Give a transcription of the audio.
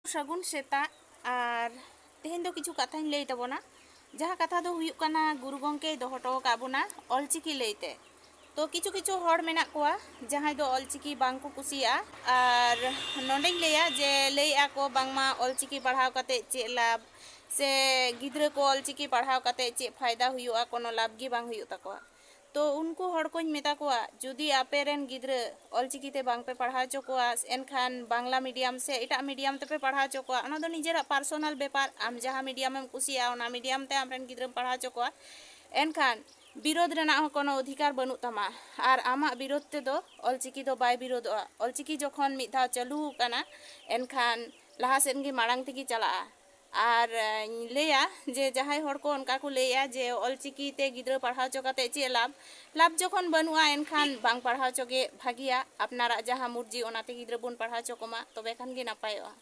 सगुन सेता और तेहेन दो किछु कथा लई तबना जहाँ कथा दो हुयुक कना गुरु गंके दोहटो काबुना ऑलचिकी लईते तो किछु किछु हर मेना कोआ जहाँ दो ऑलचिकी बांग को कुसिया और नोंडे लैया जे लैया को बांगमा ऑलचिकी पढ़ाव कते चे लाभ से गिद्रा को ऑलचिकी पढ़ाव कते चे फायदा हुयुआ कोनो लाभ गी बांग हुयुक तकोआ तो उनको हर को मेता कोआ जुदी आपेरेन गिद्रा ऑलचिकी ते बांग पे पढ़ाव चो कोआ एनखान बांग्ला मीडियम से एटा मीडियम ते पे पढ़ाव चो कोआ ओना दो निजेरा पर्सनल बेपार आम जहाँ मीडियम में कुसिया ओना मीडियम ते आमरेन गिद्रा पढ़ाव चो कोआ एनखान विरोध रेना हो कोनो अधिकार बनु तमा और आमा विरोध ते दो ऑलचिकी दो बाय विरोधोआ ऑलचिकी जखन मिद धाव चालू काना एनखान लहा सेन गे माड़ांग तेगी चला और लैया जे जहां हर को उनका को लैया जे ऑलचिकी ते गिद्रा पढ़ाव चो काते चे लाभ जखन बनुआ एनखान बांग पढ़ाव चो गे भागिया अपनारा जहां मुर्जी ओनाते गिद्रा बुन पढ़ाव चो कोमा तबे खान गे नापायोआ।